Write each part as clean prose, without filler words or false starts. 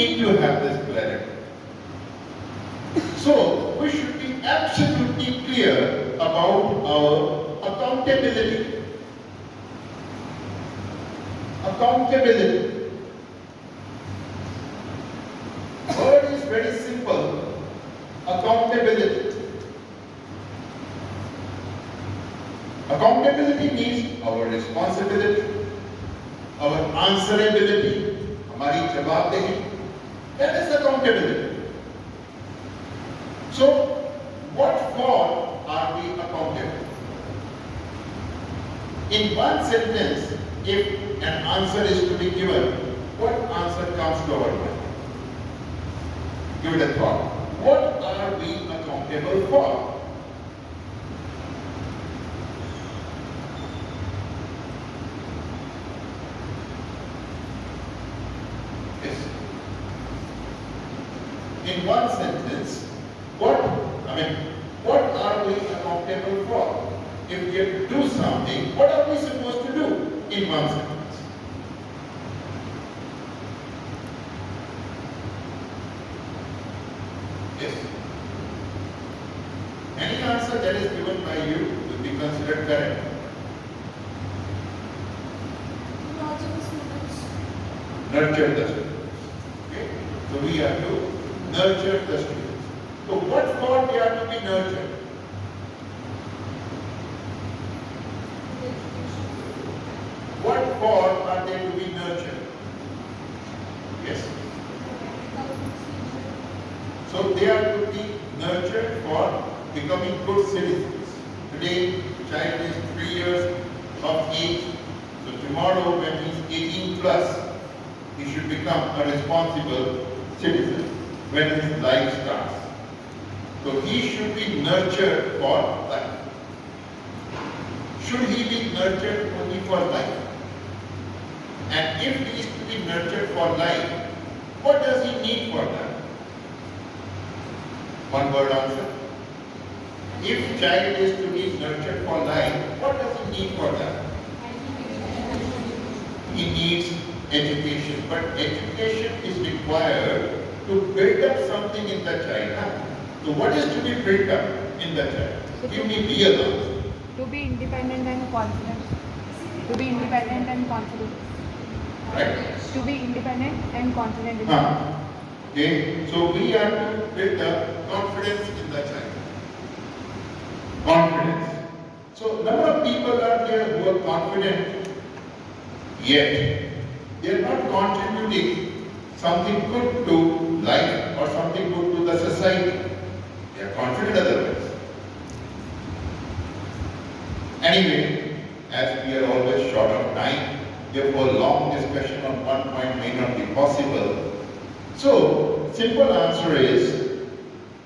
need to have this clarity. So we should be absolutely clear about our accountability. Accountability. Word is very simple. Accountability. Accountability means our responsibility, our answerability, हमारी जवाबदेही. That is accountability. So, what for are we accountable? In one sentence, if an answer is to be given, what answer comes to our mind? Give it a thought. What are we accountable for? Yes. In one sentence, what are we accountable for? If we have to do something, what are we supposed to do in one sentence? Yes. Any answer that is given by you will be considered correct. Nurture the students. Okay? So we have to nurture the students. So what for they are to be nurtured? What for are they to be nurtured? Yes. So they are to be nurtured for becoming good citizens. Today, child is 3 years of age. So tomorrow, when he is 18 plus, he should become a responsible citizen when his life starts. So he should be nurtured for life. Should he be nurtured only for life? And if he is to be nurtured for life, what does he need for that? One word answer. If child is to be nurtured for life, what does he need for that? He needs education. But education is required to build up something in the child. So what is to be built up in the child? Give me real answer. To be independent and confident. To be independent and confident. Right? To be independent and confident. Okay, so we are to build up confidence in the child. Confidence. So number of people are there who are confident, yet they are not contributing something good to life or something good to the society. They are confident otherwise. Anyway, as we are always short of time, therefore long discussion on one point may not be possible. So, simple answer is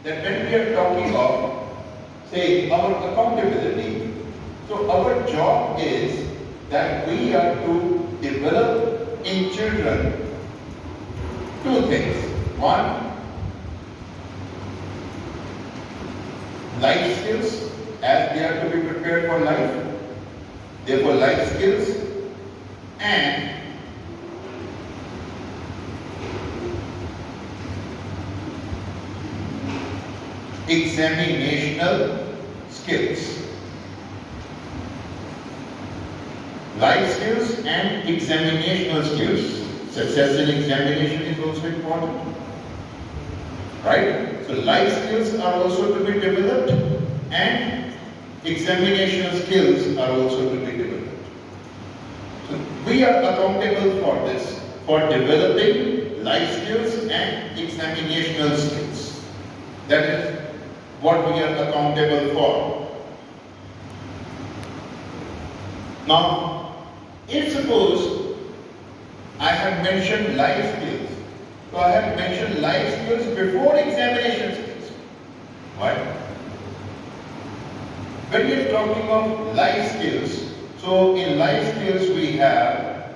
that when we are talking of, say, our accountability, so our job is that we are to develop in children two things. One, life skills, as they are to be prepared for life, therefore life skills, and examinational skills. Life skills and examinational skills. Success in examination is also important. Right? So life skills are also to be developed and examinational skills are also to be developed. So we are accountable for this, for developing life skills and examinational skills. That is what we are accountable for. Now, if suppose I have mentioned life skills, so I have mentioned life skills before examination skills. Why? When we are talking of life skills, so in life skills we have,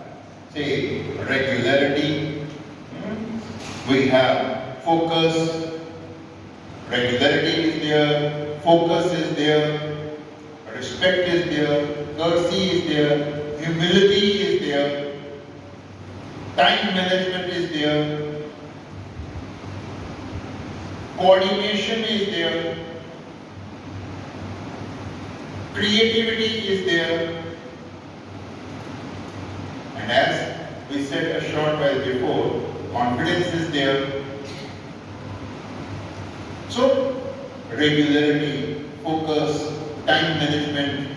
say, regularity, we have focus, regularity is there, focus is there, respect is there, courtesy is there, humility is there, time management is there, coordination is there, creativity is there, and as we said a short while before, confidence is there. So, regularity, focus, time management,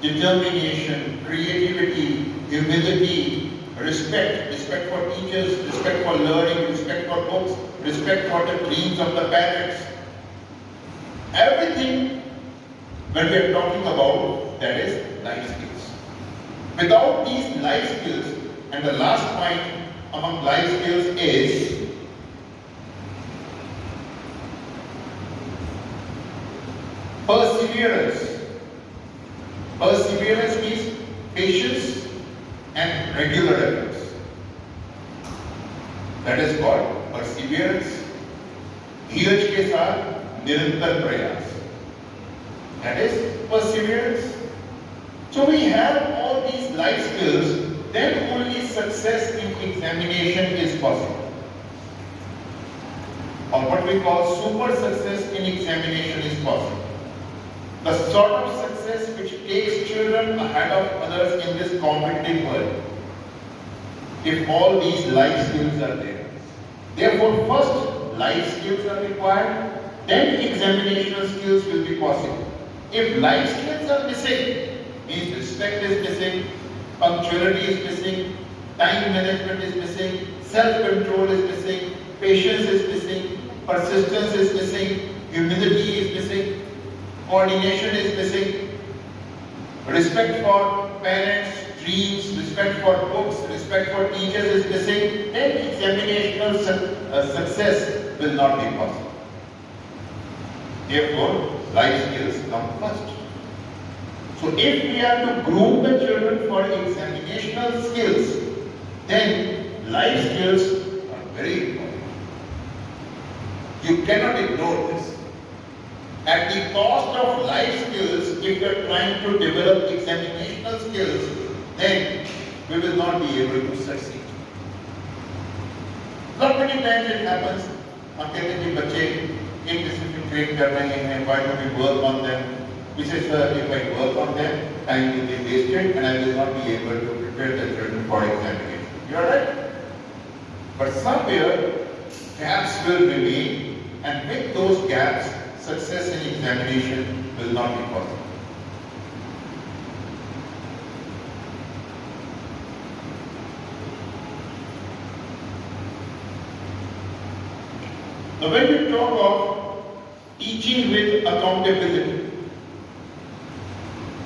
determination, creativity, humility, respect for teachers, respect for learning, respect for books, respect for the dreams of the parents. Everything, when we are talking about, that is life skills. Without these life skills, and the last point among life skills is perseverance. Perseverance means patience and regular efforts. That is called perseverance. धीरज के साथ निरंतर प्रयास. That is perseverance. So we have all these life skills, then only success in examination is possible. Or what we call super success in examination is possible. The sort of success which takes children ahead of others in this competitive world. If all these life skills are there. Therefore, first life skills are required, then examinational skills will be possible. If life skills are missing, means respect is missing, punctuality is missing, time management is missing, self-control is missing, patience is missing, persistence is missing, humility is missing, coordination is missing, respect for parents, dreams, respect for books, respect for teachers is missing, then examinational success will not be possible. Therefore, life skills come first. So if we are to groom the children for examinational skills, then life skills are very important. You cannot ignore this. At the cost of life skills, if you are trying to develop examinational skills, then we will not be able to succeed. Not many times it happens, हम कहते हैं कि बच्चे indiscipline create कर रहे हैं, why don't we work on them? We say, sir, if I work on them, time will be wasted and I will not be able to prepare the children for examination. You are right. But somewhere, gaps will remain, and with those gaps, success in examination will not be possible. Now when we talk of teaching with accountability,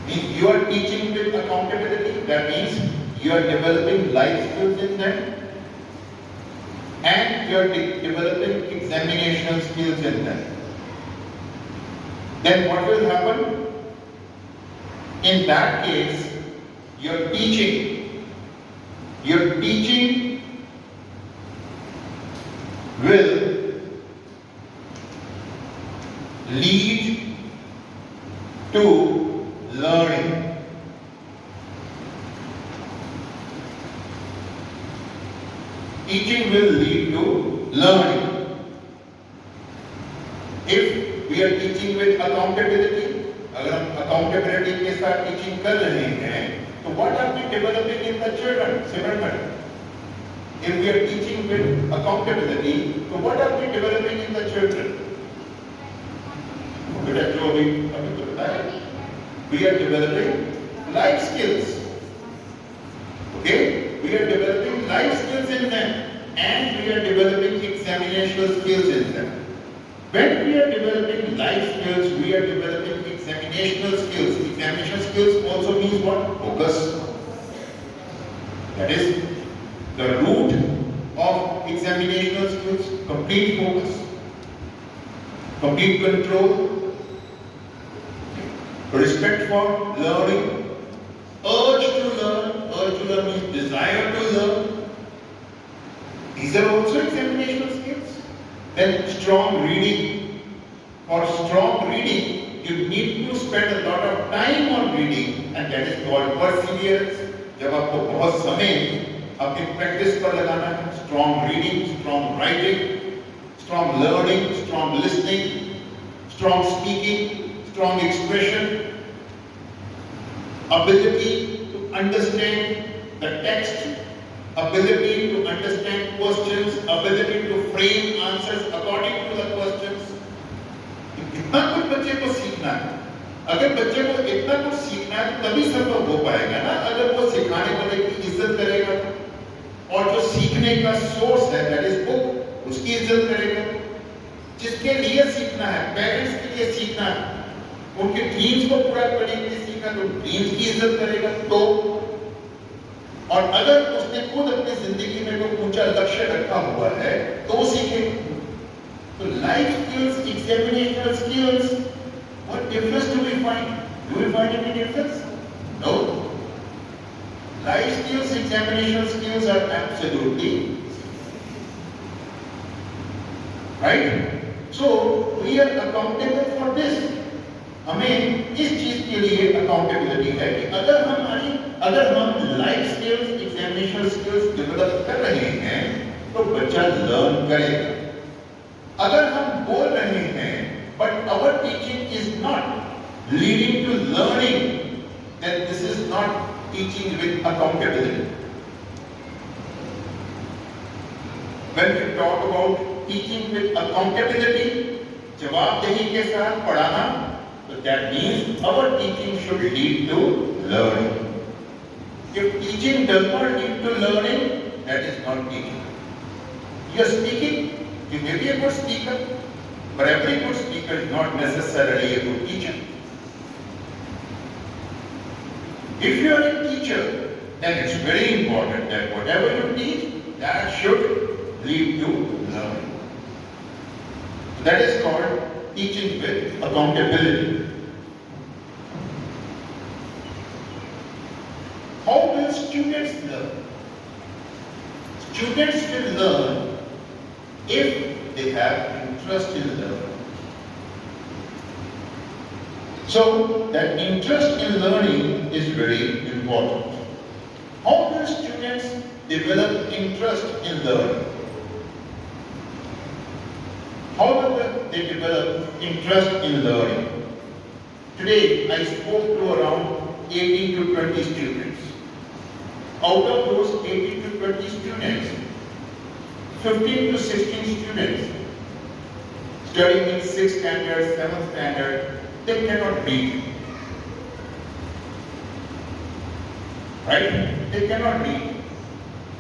means you are teaching with accountability, that means you are developing life skills in them and you are developing examinational skills in them. Then what will happen? In that case, your teaching will lead to learning. Teaching will lead to learning. If we are teaching with accountability, अगर हम accountability के साथ teaching कर रहे हैं, तो what are we developing in the children? Similarly, if we are teaching with accountability, so what are we developing in the children? We are developing life skills. Okay? We are developing life skills in them and we are developing examinational skills in them. When we are developing life skills, we are developing examinational skills. Examination skills also means what? Focus. That is the root of examinational skills. Complete focus, complete control, respect for learning, urge to learn means desire to learn. These are also examinational skills. Then strong reading. For strong reading, you need to spend a lot of time on reading and that is called perseverance. जब आपको बहुत समय अपनी practice पर लगाना है, strong reading, strong writing, strong learning, strong listening, strong speaking, strong expression, ability to understand the text, ability to understand questions, ability to frame answers according to the questions. इतना कुछ बच्चे को सीखना है। अगर बच्चे को इतना कुछ सीखना है तो तभी संभव हो पाएगा ना, अगर वो सिखाने वाले की इज्जत करेगा और जो सीखने का सोर्स है दैट इज बुक, उसकी इज्जत करेगा। जिसके लिए सीखना है, पेरेंट्स के लिए सीखना है, उनके ड्रीम्स को पूरा करने के लिए सीखना, तो ड्रीम्स की इज्जत करेगा। तो और अगर उसने खुद अपनी जिंदगी में कोई ऊंचा लक्ष्य रखा हुआ है तो वो सीखेगा। तो life skills, examinational skills, what difference do we find? Do we find any difference? No. Life skills, examinational skills are absolutely right. So we are accountable for this. हमें इस चीज के लिए अकाउंटेबिलिटी है कि अगर हम life skills, examinational skills develop कर रहे हैं तो बच्चा लर्न करेगा। अगर हम बोल रहे हैं but our teaching is not leading to learning, then this is not teaching with accountability. When we talk about teaching with accountability, जवाबदेही के साथ पढ़ाना, so that means our teaching should lead to learning. If teaching does not lead to learning, that is not teaching. You are speaking, you may be a good speaker, but every good speaker is not necessarily a good teacher. If you are a teacher, then it's very important that whatever you teach, that should lead to learning. That is called teaching with accountability. How will students learn? Students will learn if they have interest in learning. So that interest in learning is very important. How will students develop interest in learning? How will they develop interest in learning? Today I spoke to around 18 to 20 students. Out of those 18 to 20 students, 15 to 16 students studying in 6th standard, 7th standard, they cannot read. Right? They cannot read.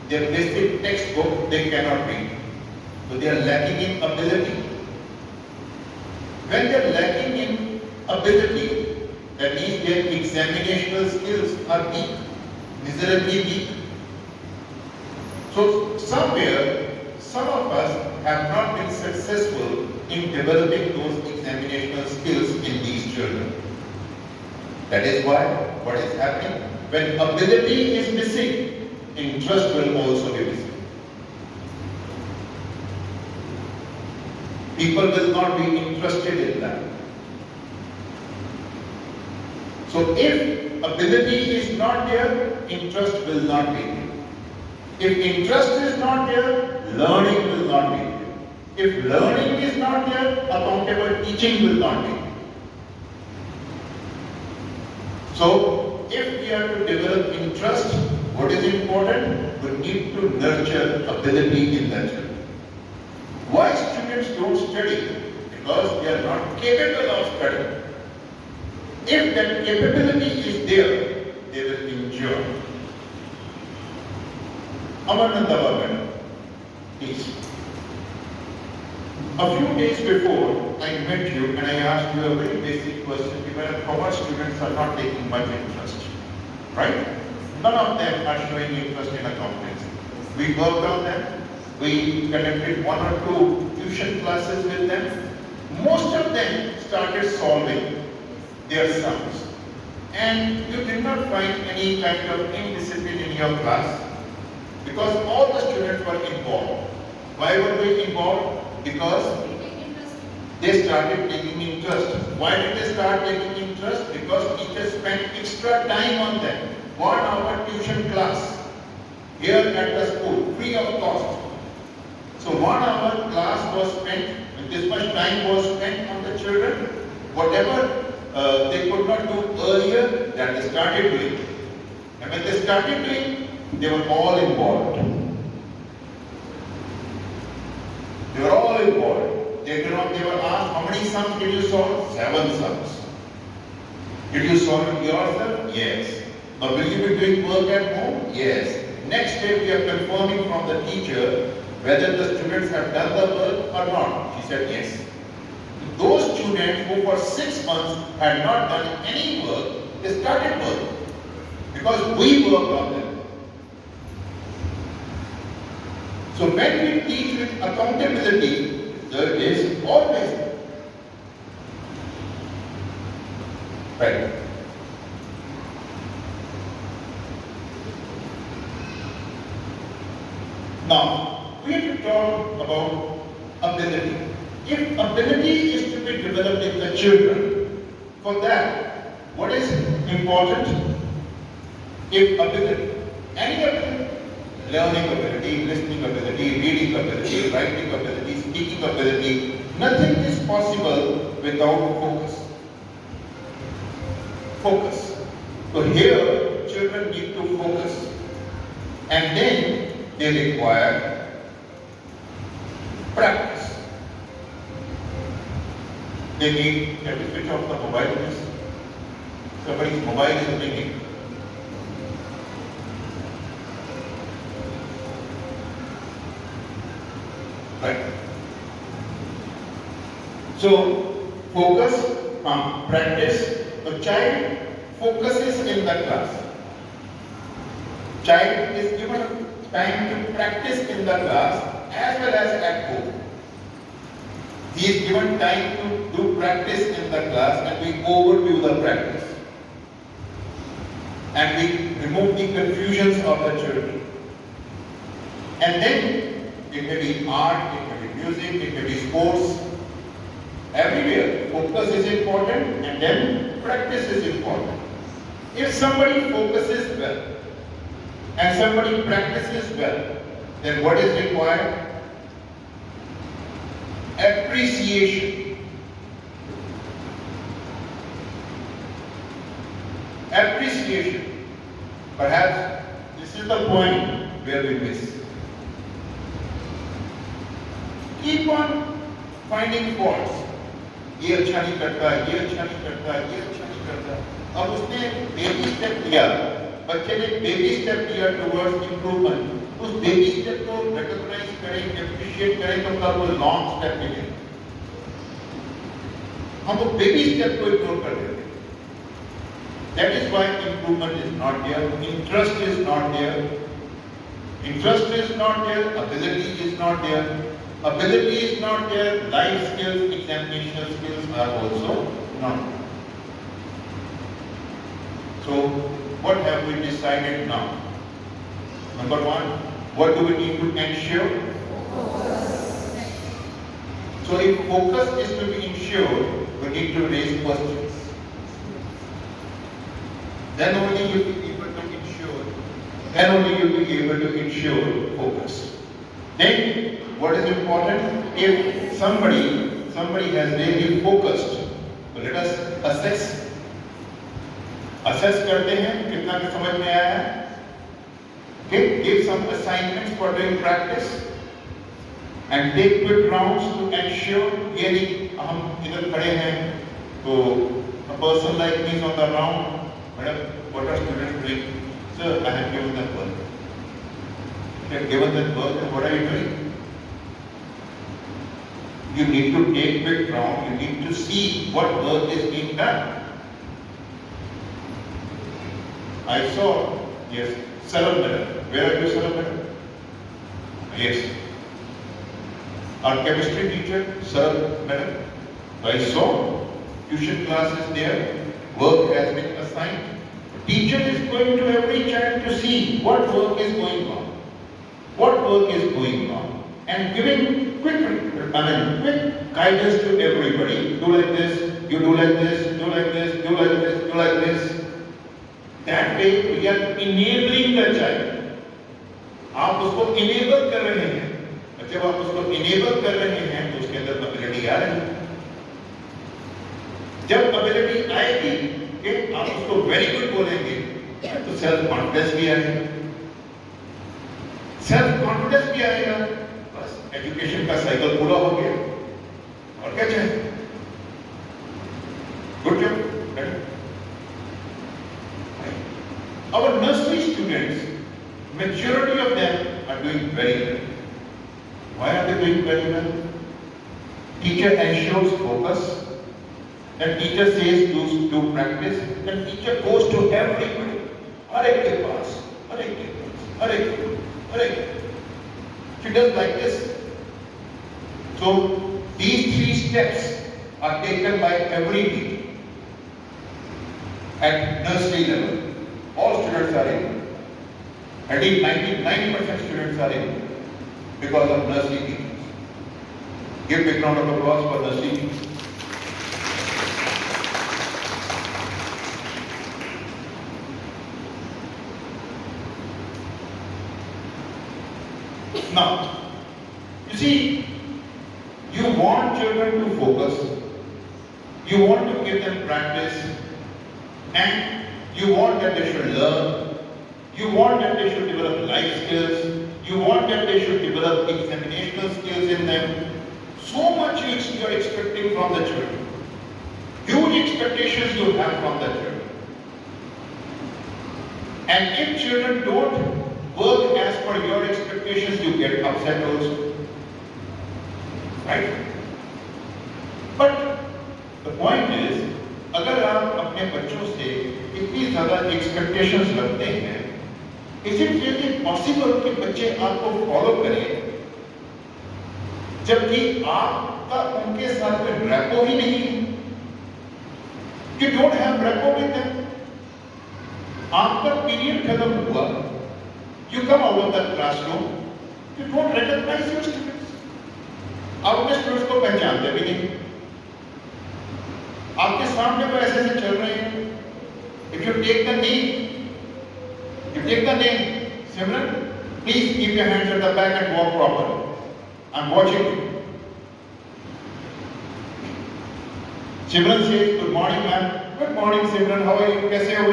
Their basic textbook, they cannot read. So they are lacking in ability. When they are lacking in ability, that means their examinational skills are weak, miserably weak. So somewhere, some of us have not been successful in developing those examinational skills in these children. That is why what is happening, when ability is missing, interest will also be missing. People will not be interested in that. So if ability is not there, interest will not be there. If interest is not there, learning will not be there. If learning is not there, accountable teaching will not be there. So, if we are to develop interest, what is important? We need to nurture ability in the children. Why students don't study? Because they are not capable of studying. If that capability is there, they will enjoy. Amarnanda Madam, please. A few days before, I met you and I asked you a very basic question. How much students are not taking much interest, right? None of them are showing interest in accountancy. We worked on them. We conducted 1 or 2 tuition classes with them. Most of them started solving their sums. And you did not find any kind of indiscipline in your class because all the students were involved. Why were they involved? Because they started taking interest. Why did they start taking interest? Because teachers spent extra time on them. 1 hour tuition class here at the school, free of cost. So 1 hour class hours was spent, when this much time was spent on the children, whatever they could not do earlier, that they started doing. And when they started doing, they were all involved. They were all involved. They were asked, how many sums did you solve? 7 sums. Did you solve it yourself? Yes. Now will you be doing work at home? Yes. Next day we are confirming from the teacher whether the students have done the work or not. She said yes. Those students who for 6 months had not done any work, they started work. Because we worked on them. So when we teach with accountability, there is always there. Right. Now, we have to talk about ability. If ability is to be developed in the children, for that, what is important? If ability, any ability, learning ability, listening ability, reading ability, writing ability, speaking ability, nothing is possible without focus. Focus. So here, children need to focus. And then they require practice. They need, let me switch off the mobile, please. Somebody's mobile is ringing. Right. So, focus, practice. The child focuses in the class. Child is given time to practice in the class as well as at home. He is given time to do practice in the class and we overview the practice. And we remove the confusions of the children. And then it may be art, it may be music, it may be sports. Everywhere, focus is important and then practice is important. If somebody focuses well and somebody practices well, then what is required? Appreciation. Appreciation. Perhaps this is the point where we miss. Keep on finding faults. ये अच्छा नहीं करता, ये अच्छा नहीं करता, ये अच्छा नहीं करता. अब उसने बेबी स्टेप लिया, बच्चे ने बेबी स्टेप लिया टुवर्ड्स इम्प्रूवमेंट. उस बेबी स्टेप को रिकॉग्नाइज करें, एप्रिशिएट करें तो कल वो लॉन्ग स्टेप मिले. हम वो बेबी स्टेप को इग्नोर कर देते हैं. That is why improvement is not there, interest is not there. Interest is not there, ability is not there. Ability is not there, life skills, examinational skills are also not there. So, what have we decided now? Number one, what do we need to ensure? Focus. So, if focus is to be ensured, we need to raise questions. Then only you will be able to ensure. Then only you will be able to ensure focus. Then, what is important? If somebody has really focused, so let us assess. Assess करते हैं कितना की समझ में आया है. Okay, give some assignments for doing practice and take quick rounds to ensure. ये नहीं हम इधर खड़े हैं तो a person like me is on the round. Madam, what are students doing? Sir, I have given that work. You have given that work, and what are you doing? You need to take quick round. You need to see what work is being done. I saw, yes, Salam madam. Where are you, Salam madam? Yes. Our chemistry teacher, Salam madam. I saw tuition classes there. Work has been assigned. Teacher is going to every child to see what work is going on. What work is going on. And giving quick guidance to everybody. Do like this, you do like this, do like this, do like this, do like this. That way we are enabling the child. आप उसको enable कर रहे हैं. जब आप उसको enable कर रहे हैं आ रही है। जब एबिलिटी आएगी कि आप उसको वेरी गुड बोलेंगे तो सेल्फ कॉन्फिडेंस भी आएगा। सेल्फ कॉन्फिडेंस भी आएगा, बस एजुकेशन का साइकिल पूरा हो गया। और क्या चाहिए? Good job. Our nursery students, majority of them are doing very well. Why are they doing very well? Teacher ensures focus. And teacher says do practice. And teacher goes to everybody. Hare ke paas, hare ke paas, hare ke, hare ke. She does like this. So these 3 steps are taken by every teacher at nursery level. All students are in. At least 99% students are in because of nursery teachers. Give a big round of applause for nursery teachers. Now, you see, you want children to focus, you want to give them practice, and you want that they should learn, you want that they should develop life skills, you want that they should develop examinational skills in them. So much you are expecting from the children. Huge expectations you have from the children. And if children don't work as per your expectations, you get upset also. Right? But the point is, अगर आप अपने बच्चों से इतनी ज्यादा expectations रखते हैं, is it really possible कि बच्चे आपको फॉलो करें जबकि आपका उनके साथ कोई रैपो ही नहीं है? You don't have rapport with them. आपका पीरियड खत्म हुआ, you come out of that classroom, you don't recognize your students. आप अपने स्टूडेंट्स को पहचानते भी नहीं, आपके सामने वो ऐसे ऐसे चल रहे हैं. If you take the name, Simran, please keep your hands at the back and walk properly. I'm watching you. Simran says, good morning ma'am. Good morning Simran, how are you? कैसे हो?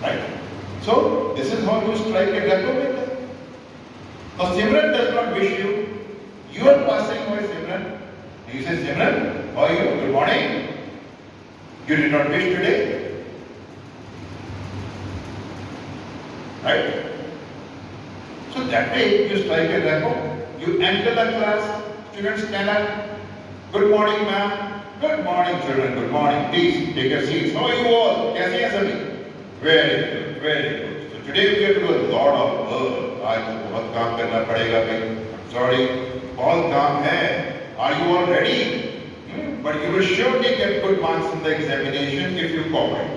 Right? So, this is how you strike a rapport with them. Now Simran does not wish you. You are passing by Simran. You say, Simran, how are you? Good morning. You did not wish today. Right? So that way you strike a rapport. You enter the class, students stand up. Good morning, ma'am. Good morning, children. Good morning. Please take your seats. How are you all? कैसे हैं सभी? Very good, very good. So today we have to do a lot of work. आज तो बहुत काम करना पड़ेगा भाई. Sorry, बहुत काम है. Are you all ready? But you will surely get good marks in the examination if you cooperate.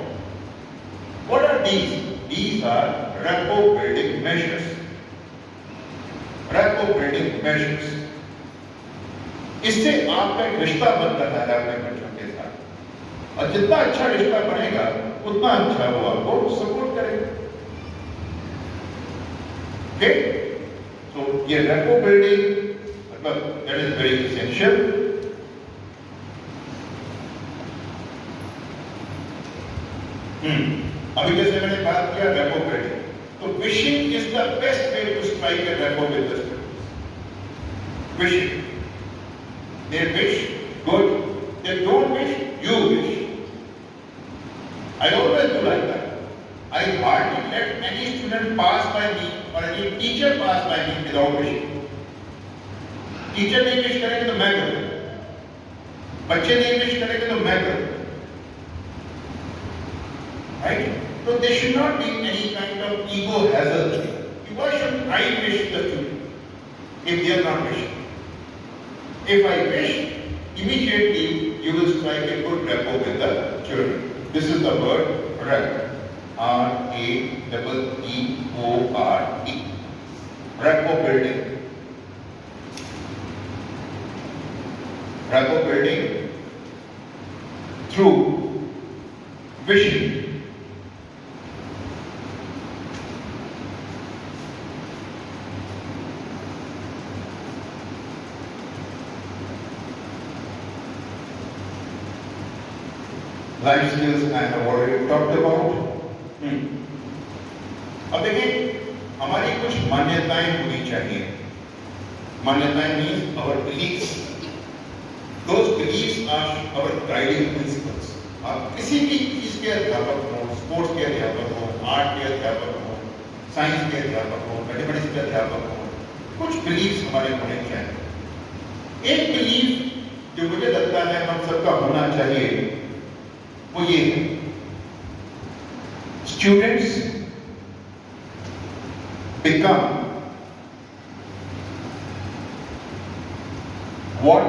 What are these? These are rapport building measures. Rapport building measures. इससे आपका एक रिश्ता बन रहा है अपने बच्चों के साथ, और जितना अच्छा रिश्ता बनेगा उतना अच्छा वो आपको सपोर्ट करेगा. ओके, सो ये rapport building मतलब that is very essential. अभी जैसे मैंने बात किया rapport building, तो wishing is the best way to strike a rapport with the students. Wishing. They wish, good. They don't wish, you wish. I always do like that. I hardly let any student pass by me or any teacher pass by me without wishing. Teacher नहीं wish करेंगे तो मैं करूँ, बच्चे नहीं wish करेंगे तो मैं करूँ. Right? So there should not be any kind of ego hassle. Why should I wish the student if they are not wishing? If I wish, immediately you will strike a good rapport with the children. This is the word rapport. R-A-P-P-O-R-E. Rapport building. Rapport building through wishing. Life skills I have already talked about. अब देखिए, हमारी कुछ मान्यताएं होनी चाहिए. मान्यताएं means our beliefs. Those beliefs are our guiding principles. आप किसी भी चीज के अध्यापक हो, स्पोर्ट्स के अध्यापक हो, आर्ट के अध्यापक हो, साइंस के अध्यापक हो, मैथमेटिक्स के अध्यापक हो, कुछ बिलीव्स हमारे होने चाहिए. एक बिलीफ जो मुझे लगता है हम सबका होना चाहिए वो ये है, students become what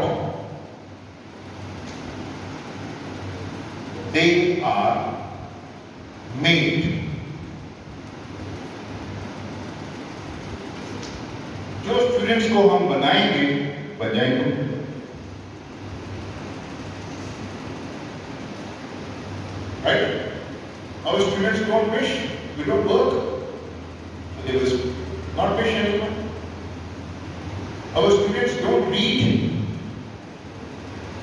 they are made. जो स्टूडेंट्स को हम बनाएंगे बन जाएंगे. Right? Our students don't wish, we don't work, so they will not wish anymore. Our students don't read,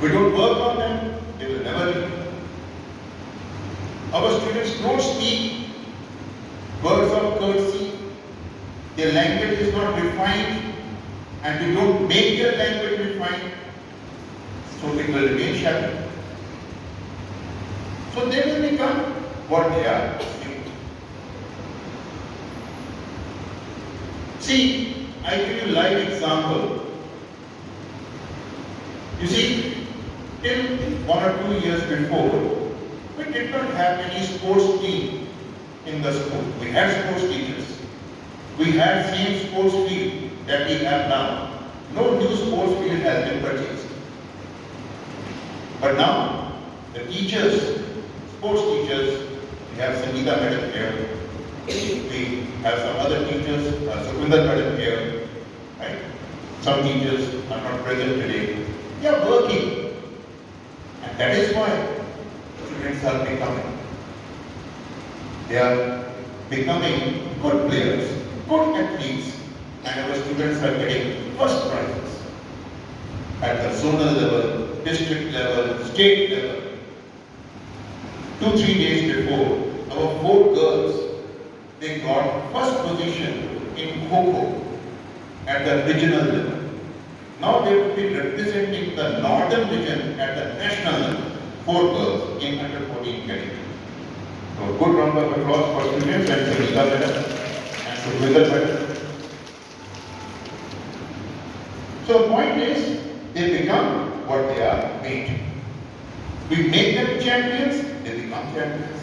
we don't work on them, they will never read. Our students don't speak words of courtesy, their language is not refined, and we don't make their language refined, so it will remain shallow. So they will become what they are. See, I give you a live example. You see, till 1 or 2 years before, we did not have any sports team in the school. We had sports teachers. We had same sports field that we have now. No new sports field has been purchased. But now, the teachers, sports teachers, we have Sangeeta Madam here, we have some other teachers, Sukhwinder Madam here, right? Some teachers are not present today. They are working, and that is why students are becoming. They are becoming good players, good athletes, and our students are getting first prizes at the zonal level, district level, state level. 2-3 days before, our 4 girls, they got first position in Kho-Kho at the regional level. Now they will be representing the northern region at the national level. 4 girls in under 14 category. So good round of applause for students and Sangeeta Madam and Sukhwinder Madam. So the point is, they become what they are made. We make them champions, they become champions.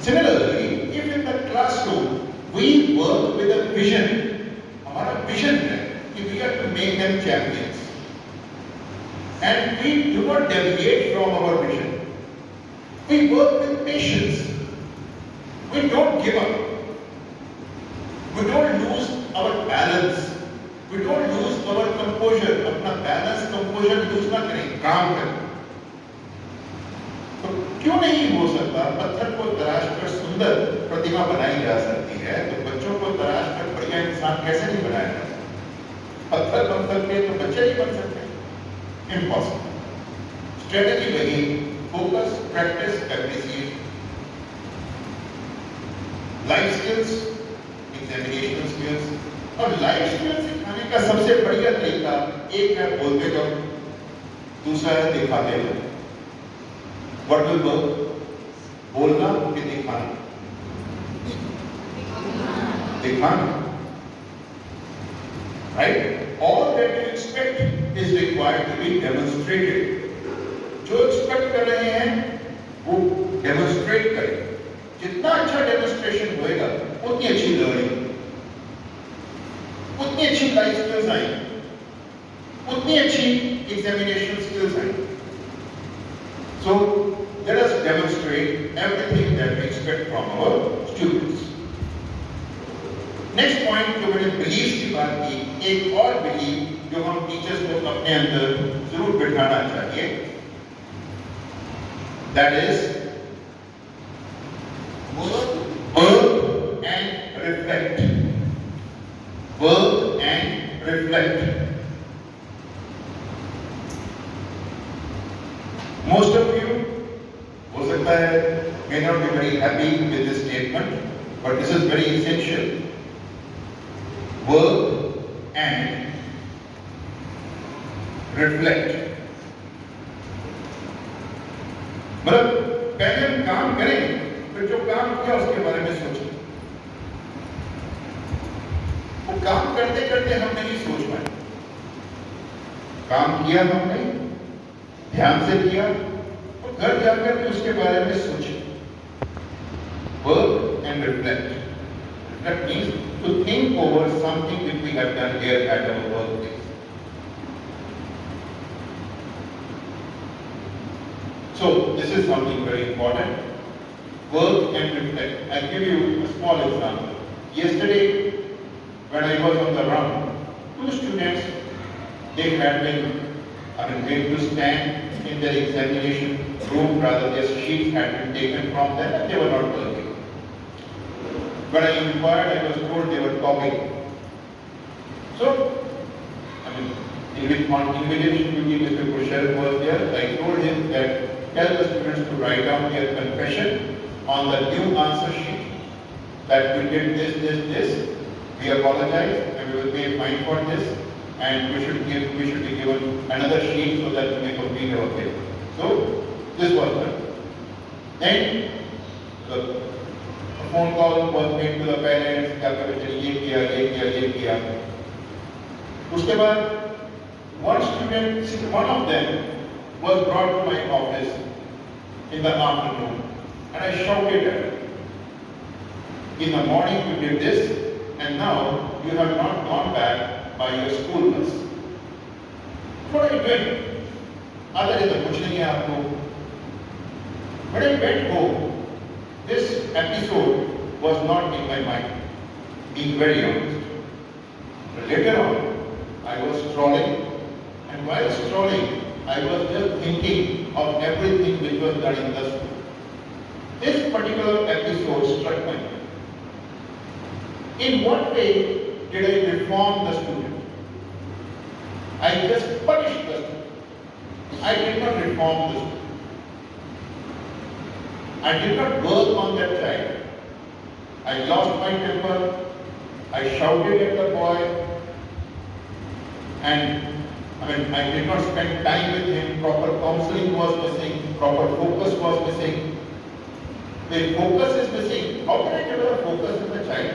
Similarly, if in the classroom we work with a vision, our vision is we have to make them champions, and we do not deviate from our vision. We work with patience. We don't give up. We don't lose our balance. We don't lose our composure. अपना balance, composure lose ना करें, काम करें. तो क्यों नहीं हो सकता? पत्थर को तराश कर सुंदर प्रतिमा बनाई जा सकती है, तो बच्चों को तराश कर बढ़िया इंसान कैसे नहीं बनाया जा सकता? पत्थर बन सकते तो बच्चे नहीं बन सकते? Impossible. Strategy वही, focus, practice, appreciate. Life skills, examination skills, और लाइफ स्किल्स सिखाने का सबसे बढ़िया तरीका एक है बोलते जाओ, दूसरा है दिखाते जाओ. What will work? बोलना कि दिखाना? दिखाना. Right? All that you expect is required to be demonstrated. जो expect कर रहे हैं वो demonstrate करें. जितना अच्छा demonstration होएगा उतनी अच्छी learning, उतनी अच्छी लाइफ स्किल्स आएंगी, उतनी अच्छी एग्जामिनेशन स्किल्स आएंगी. So let us demonstrate everything that we expect from our students. Next point जो मैंने beliefs की बात की, एक और belief जो हम टीचर्स को अपने अंदर जरूर बिठाना चाहिए, that is work and reflect. Work and reflect. Most of you, हो सकता है, may not be very happy with this statement, but this is very essential. Work and reflect. मतलब पहले हम काम करें, फिर जो काम किया उसके बारे में सोचें। वो काम करते करते हम नहीं सोच पाए। काम किया हमने, ध्यान से किया, और घर जाकर भी उसके बारे में सोचें। Work and reflect. Reflect means to think over something which we have done here at our workplace. So this is something very important. Work and reflect. I'll give you a small example. Yesterday, when I was on the run, two students, they had been, going to stand in their examination room, rather their sheets had been taken from them and they were not working. When I inquired, I was told they were copying. So, immediately Mr. Kushal was there. I told him that tell the students to write down their confession on the new answer sheet that we did this, we apologize and we will pay a fine for this, and we should be given another sheet so that we may complete our paper. So this was done. Then a phone call was made to the parents, ये किया. उसके बाद one of them was brought to my office in the afternoon, and I shouted at her. In the morning you did this, and now you have not gone back by your school bus. What are you doing? Other than the kuch nahi hai aapko. When I went home, this episode was not in my mind, being very honest. But later on, I was strolling, and while strolling, I was just thinking of everything which was done in the school. This particular episode struck my mind. In what way did I reform the student? I just punished the student. I did not reform the student. I did not work on that child. I lost my temper. I shouted at the boy. And I did not spend time with him. Proper counseling was missing. Proper focus was missing. The focus is missing. How can I develop focus in the child?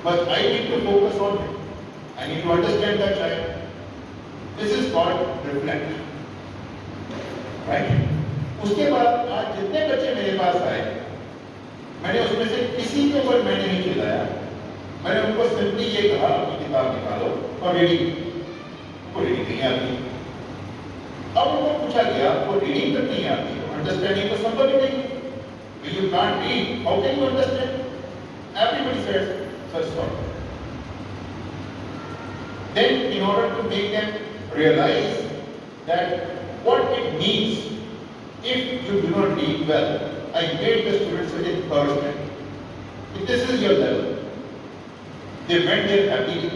But I need to focus on him. I need to understand the child. This is called reflect. Right? उसके बाद आज जितने बच्चे मेरे पास आए, मैंने उसमें से किसी के ऊपर मैंने नहीं चिल्लाया. मैंने उनको सिंपली ये कहा कि किताब निकालो और रीडिंग. को रीडिंग नहीं आती. अब उनको पूछा गया आपको रीडिंग तक नहीं आती, अंडरस्टैंडिंग तो संभव ही नहीं. You can't read. How can you understand? Everybody says, "Sir, sorry." Then, in order to make them realize that what it means if you do not read well, I made the students an encouragement. If this is your level, they went there happily.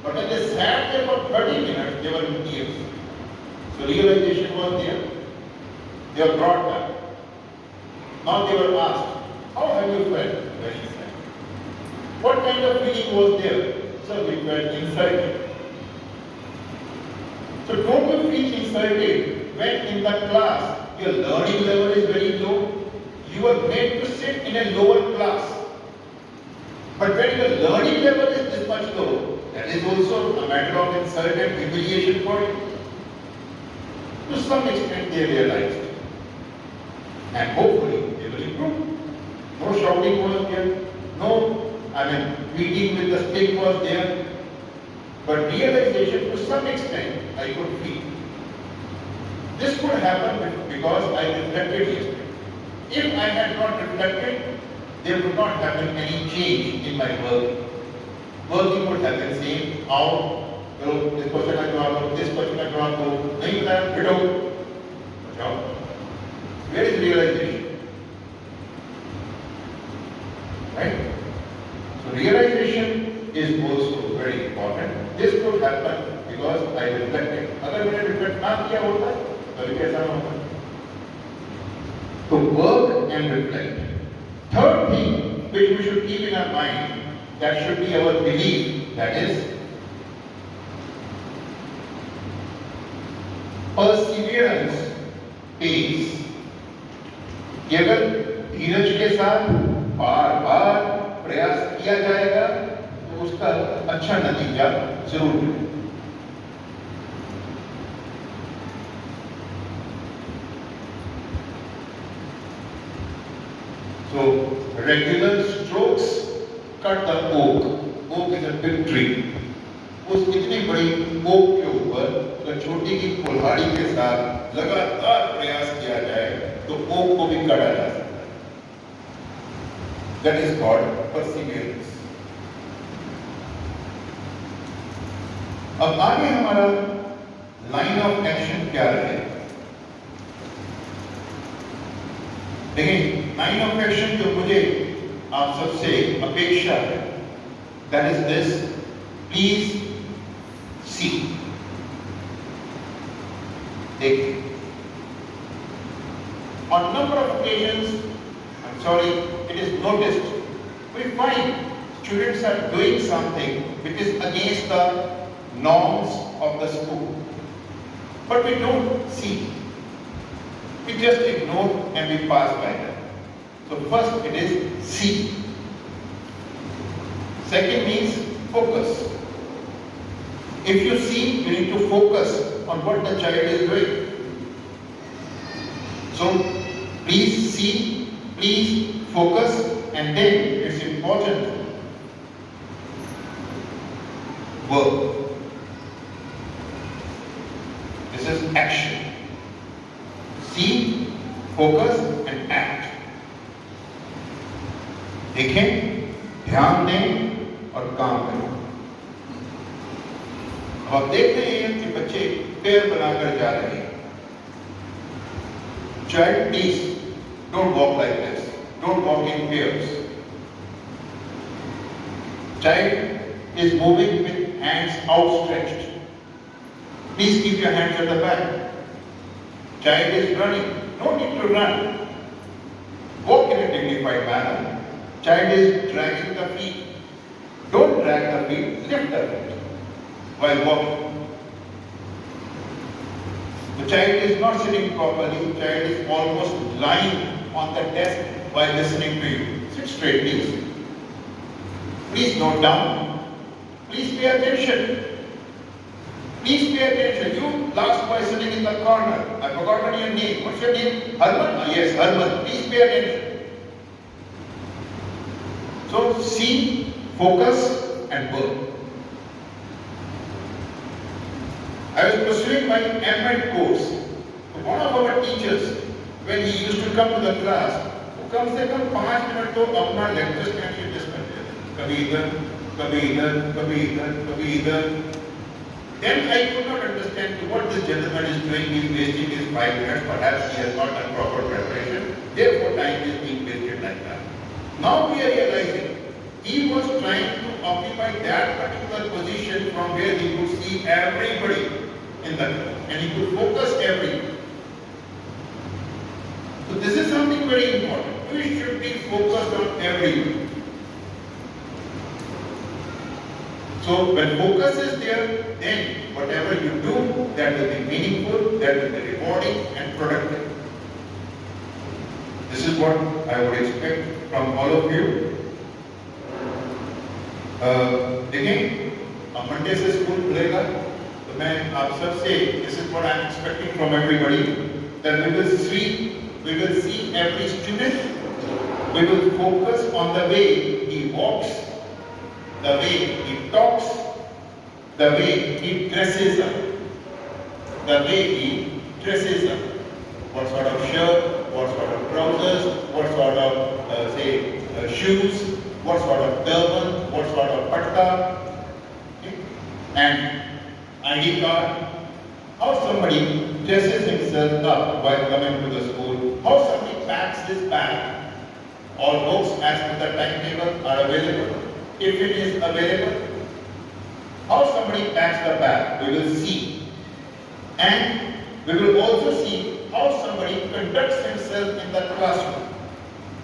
But when they sat there for 30 minutes, they were in tears. So realization was there. They were brought back. Now they were asked, how have you felt? Very sad. What kind of feeling was there? So we felt insulted. So don't you feel insulted when in the class your learning level is very low? You are made to sit in a lower class. But when your learning level is this much low, that is also a matter of insult and humiliation for you. To some extent they realized. And hopefully they will improve. No shouting was there. No, beating with the stick was there. But realization to some extent I could feel. This could happen because I reflected yesterday. If I had not reflected, there would not have been any change in my work. Working would have been same. How? This person का जवाब दो, this person का जवाब दो, नहीं बताया, hit out. Job. Where is realization? Right? So realization is also very important. This could happen because I reflected. अगर मैंने reflect ना किया होता, तो कैसा होता? to work and reflect. Third thing which we should keep in our mind, that should be our belief, that is perseverance pays. केवल धीरज के साथ बार बार प्रयास किया जाएगा तो उसका अच्छा नतीजा जरूर मिलेगा। So regular strokes cut the oak. Oak is a big tree. उस इतनी बड़ी ओक के ऊपर अगर छोटी की कुल्हाड़ी के साथ लगातार प्रयास किया जाए तो ओक को भी काटा जा सकता है। That is called perseverance. अब आगे हमारा लाइन ऑफ एक्शन क्या रहे? देखिए, लाइन ऑफ एक्शन जो मुझे आप सबसे अपेक्षा है, that is this: please see. देखिए, on number of occasions, I'm sorry, it is noticed, we find students are doing something which is against the norms of the school, but we don't see. We just ignore and we pass by them. So first it is see. Second means focus. If you see, you need to focus on what the child is doing. So please see, please focus, and then it's important, work. This is action. See, focus and act. देखें, ध्यान दें और काम करें। अब आप देख रहे हैं कि बच्चे पेड़ बनाकर जा रहे हैं। Child, please don't walk like this. Don't walk in pairs. Child is moving with hands outstretched. Please keep your hands at the back. Child is running. No need to run. Walk in a dignified manner. Child is dragging the feet. Don't drag the feet, lift the feet while walking. The child is not sitting properly. The child is almost lying on the desk while listening to you. Sit straight, please. Please note down. Please pay attention. Please pay attention. You last boy sitting in the corner. I forgot your name. What's your name? Harman? Yes, Harman. Please pay attention. So see, focus and work. I was pursuing my M.Ed course. So one of our teachers, when he used to come to the class, वो कम से कम 5 minute तो अपना lecture stand discuss करते थे। कभी इधर, कभी इधर, कभी इधर, कभी इधर। Then I could not understand what this gentleman is doing. He is wasting his 5 minutes. Perhaps he has not done proper preparation. Therefore, time is being wasted like that. Now we are realizing he was trying to occupy that particular position from where he could see everybody in the class and he could focus everything. So this is something very important. We should be focused on everything. So when focus is there, then whatever you do, that will be meaningful, that will be rewarding and productive. This is what I would expect from all of you. देखिए, अब Monday से school खुलेगा, तो मैं आप सब से, this is what I am expecting from everybody, that we will see every student, we will focus on the way he walks, the way he talks, the way he dresses up, the way he dresses up. What sort of shirt, what sort of trousers, what sort of shoes, what sort of turban, what sort of patta, okay? And ID card. How somebody dresses himself up while coming to the school, how somebody packs his bag. All books as per the timetable are available. If it is available, how somebody packs the bag, we will see. And we will also see how somebody conducts himself in the classroom.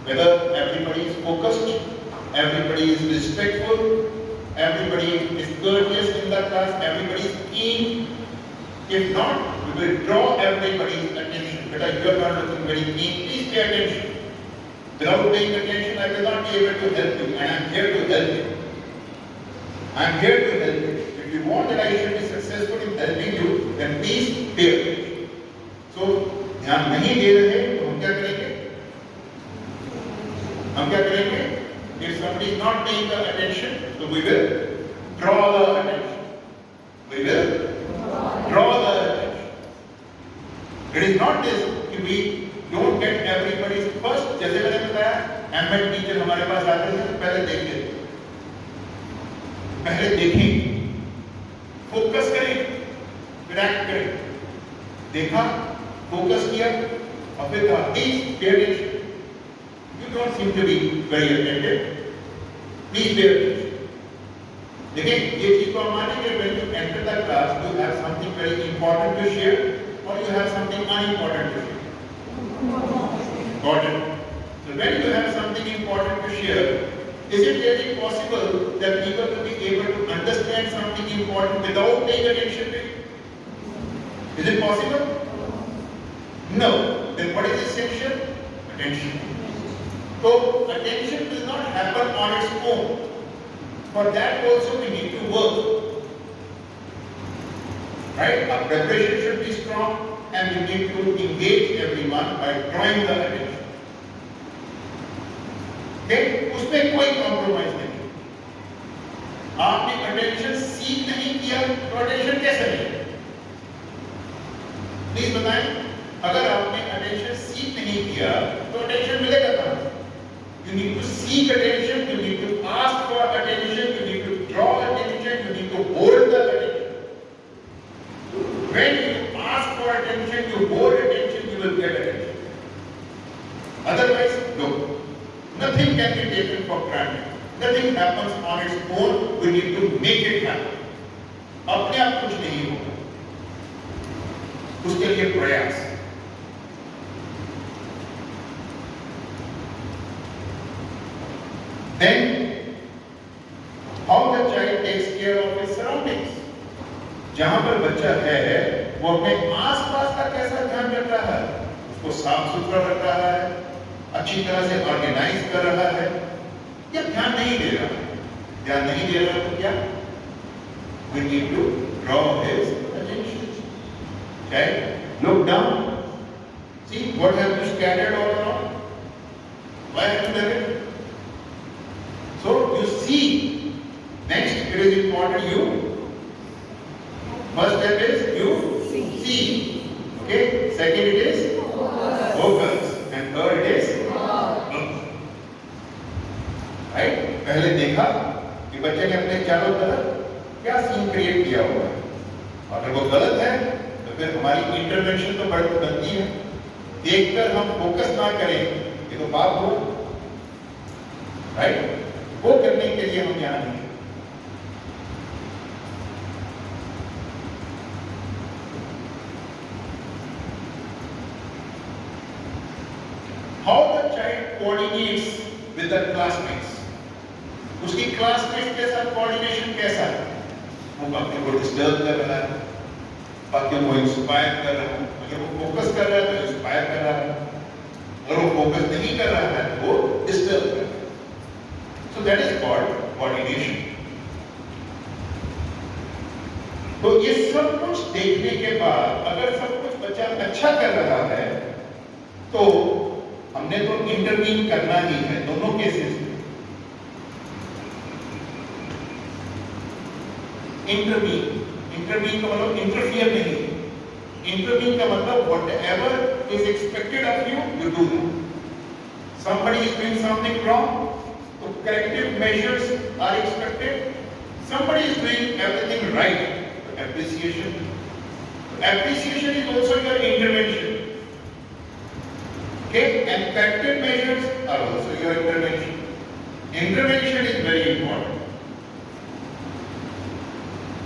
Whether everybody is focused, everybody is respectful, everybody is courteous in the class, everybody is keen. If not, we will draw everybody's attention. But if you are not looking very keen, please pay attention. Without paying attention, I will not be able to help you, and I am here to help you. I am here to help you. If you want that I should be successful in helping you, then please pay attention. So, ध्यान नहीं दे रहे तो हम क्या करेंगे? हम क्या करेंगे? If somebody is not paying the attention, so we will draw the attention. We will draw the attention. It is not this कि we don't get everybody's first. जैसे मैंने बताया, एमएड टीचर हमारे पास आते थे तो पहले देखते थे, पहले देखें, फोकस करें, फिर एक्ट करें, देखा, फोकस किया, और फिर कहा, please pay attention. You don't seem to be very attentive. Please pay attention. देखिए, ये चीज को हम मानेंगे. When you enter the class, you have something very important to share, or you have something unimportant to share. Important. So when you have something important to share, is it really possible that people will be able to understand something important without paying attention to it? Is it possible? No. Then what is essential? Attention. So attention will not happen on its own. For that also we need to work. Right? Our preparation should be strong, and we need to engage everyone by drawing the attention. Okay? उसमें कोई compromise नहीं. आपने attention सीख नहीं किया तो attention कैसे मिलेगा? प्लीज बताएं. अगर आपने अटेंशन सीख नहीं किया तो अटेंशन मिलेगा कहां? You need to seek attention, you need to ask for attention, you need to draw attention, you need to hold the attention. When you ask for attention, you hold attention, you will get attention. Otherwise, no. Nothing can be taken for granted. Nothing happens on its own. We need to make it happen. अपने आप कुछ नहीं होगा. उसके लिए प्रयास. Then, how the child takes care of his surroundings. जहां पर बच्चा है, वो अपने आसपास का कैसा ध्यान रख रहा है? उसको साफ सुथरा रख रहा है, अच्छी तरह से ऑर्गेनाइज कर रहा है, या ध्यान नहीं दे रहा है? ध्यान नहीं दे रहा तो क्या? We need to draw his attention. Okay? Look down. See what have you scattered all around? Why have you done it? So you see. Next, it is important you. First step is you see. Okay. Second, it is focus. And third, it is look. Right? पहले देखा कि बच्चे ने अपने चारों तरफ क्या scene create किया हुआ है. अगर वो गलत है तो फिर हमारी इंटरवेंशन तो बनती है. देखकर हम फोकस ना करें ये तो पाप हो. राइट? वो करने के लिए हम यहाँ नहीं. How the child coordinates with the classmates. उसकी क्लासमेट के साथ कोऑर्डिनेशन कैसा है? वो बाकियों को डिस्टर्ब कर रहा है, बाकियों को इंस्पायर कर रहा है. अगर वो फोकस कर रहा है तो इंस्पायर कर रहा है, अगर वो फोकस नहीं कर रहा है तो वो डिस्टर्ब कर रहा है. So that is called coordination. तो ये सब कुछ देखने के बाद अगर सब कुछ बच्चा अच्छा कर रहा है तो हमने तो इंटरवीन करना ही है दोनों केसेस में. इंटरवीन का मतलब इंटरफियर नहीं. इंटरवीन का मतलब whatever is expected of you, you do that. Somebody is doing something wrong, so corrective measures are expected. Somebody is doing everything right, so appreciation. Appreciation is also your intervention. Okay, and corrective measures are also your intervention. Intervention is very important.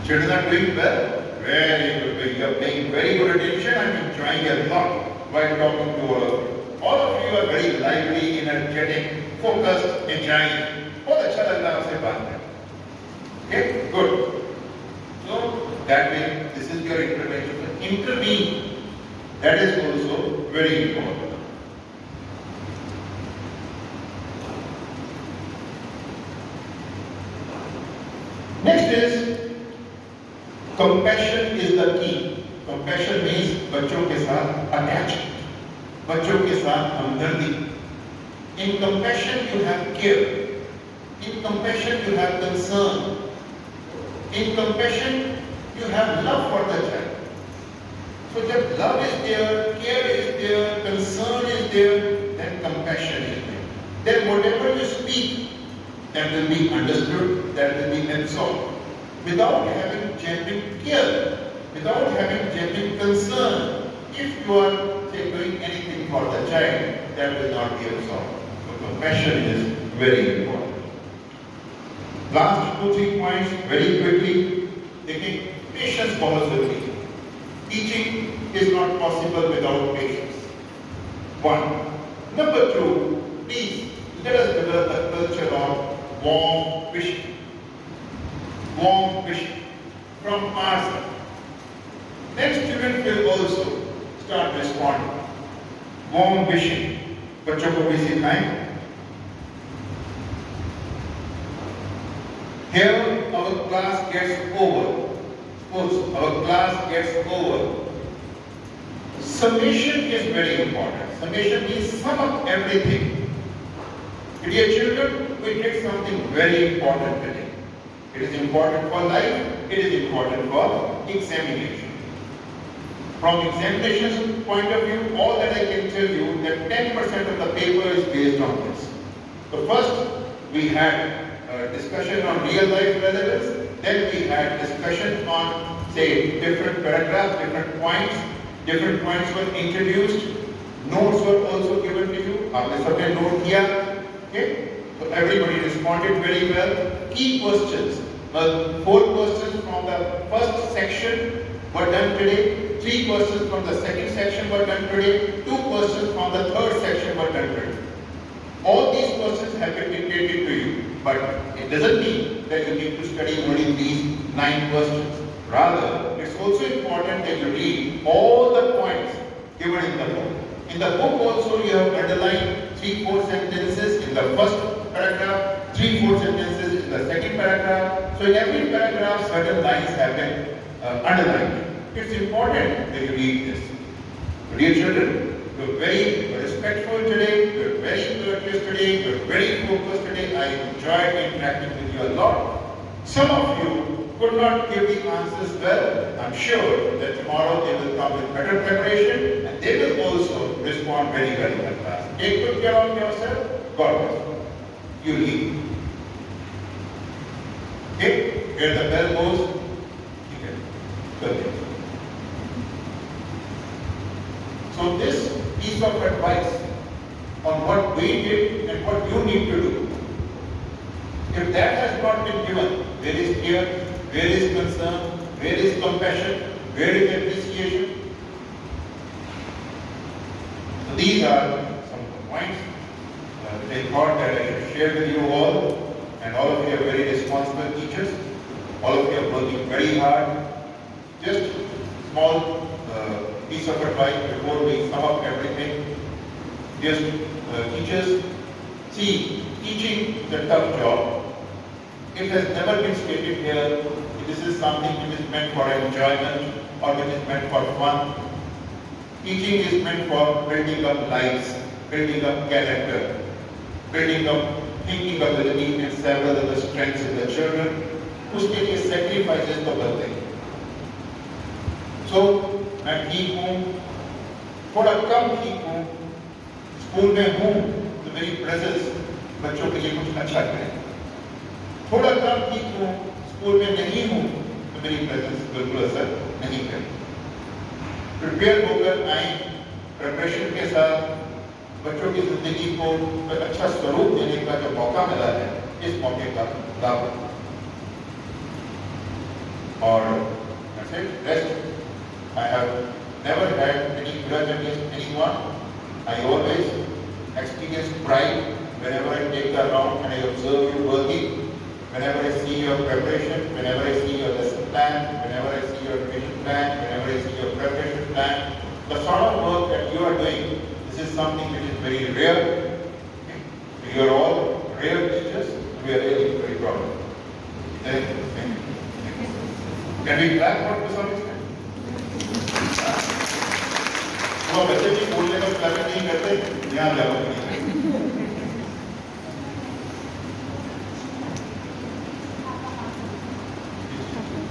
Children are doing well, very good. You are paying very good attention and enjoying a lot. while talking to all of you. All of you are very lively, energetic, focused, enjoying. बहुत अच्छा लग रहा है आपसे बात करके. Okay, good. So that way, this is your intervention. Intervene. That is also very important. Next is compassion is the key. Compassion means बच्चों के साथ attachment, बच्चों के साथ हमदर्दी. In compassion you have care. In compassion you have concern. In compassion you have love for the child. So जब love is there, care is there, concern is there, then compassion is there. Then whatever you speak, that will be understood, that will be absorbed. Without having genuine care, without having genuine concern, if you are say, doing anything for the child, that will not be absorbed. So compassion is very important. Last 2-3 points very quickly. Taking patience बहुत जरूरी है. Teaching is not possible without patience. 1. Number 2, please let us develop the culture of warm wishing. Warm wishing from our side. Then students will also start responding. Warm wishing. बच्चों को भी सिखाएं. Here our class gets over. Suppose our class gets over. Summation is very important. Summation means sum up everything. Dear children, we did something very important today. It is important for life, it is important for examination. From examination's point of view, all that I can tell you that 10% of the paper is based on this. So first, we had a discussion on real life relevance, then we had discussion on, say, different paragraphs, different points were introduced, notes were also given to you, आपने सबने note किया, okay? So everybody responded very well. Key questions, 4 questions from the first section were done today, 3 questions from the second section were done today, 2 questions from the third section were done today. All these questions have been dictated to you, but it doesn't mean that you need to study only these 9 questions. Rather, it's also important that you read all the points given in the book. In the book also you have underlined 3-4 sentences in the first paragraph, 3-4 sentences in the second paragraph. So in every paragraph certain lines have been underlined. It's important that you read this. Dear children, you're very respectful today, you're very courteous today, you're very focused today. I enjoyed interacting with you a lot. Some of you could not give the answers well. I'm sure that tomorrow they will come with better preparation and they will also respond very well in the class. Take good care of yourself. God bless you. You leave. Okay? Where the bell goes, you can go there. So this piece of advice on what we did and what you need to do, if that has not been given, where is care, where is concern, where is compassion, where is appreciation? So these are some of the points that I thought that I should share with you all, and all of you are very responsible teachers. All of you are working very hard. Just small piece of advice before we sum up everything. Just teachers, see, teaching is a tough job. It has never been stated here, this is something which is meant for enjoyment or which is meant for fun. Teaching is meant for building up lives, building up character, building up thinking ability and several other strengths in the children. उसके लिए sacrifices तो बनते हैं. So मैं ठीक हूँ, थोड़ा कम ठीक हूँ, स्कूल में हूँ तो मेरी प्रेजेंस बच्चों के लिए कुछ अच्छा करे. थोड़ा कम ठीक हूँ, स्कूल में नहीं हूँ तो मेरी प्रेजेंस बिल्कुल असर नहीं करे. प्रिपेयर होकर आए, प्रिपरेशन के साथ बच्चों की जिंदगी को एक अच्छा स्वरूप देने का जो मौका मिला है, इस मौके का लाभ उठाओ. और rest, I have never had any grudge against anyone. I always experience pride whenever I take the round and I observe you working. Whenever I see your preparation, whenever I see your lesson plan, whenever I see your revision plan, whenever I see your preparation plan, the sort of work that you are doing, this is something which is very rare. Okay? You are all rare teachers. We are really very proud of you. Thank you. Thank you. Can we clap for to some extent? तो बच्चे भी बोलने का plan नहीं करते, यहाँ जाओ नहीं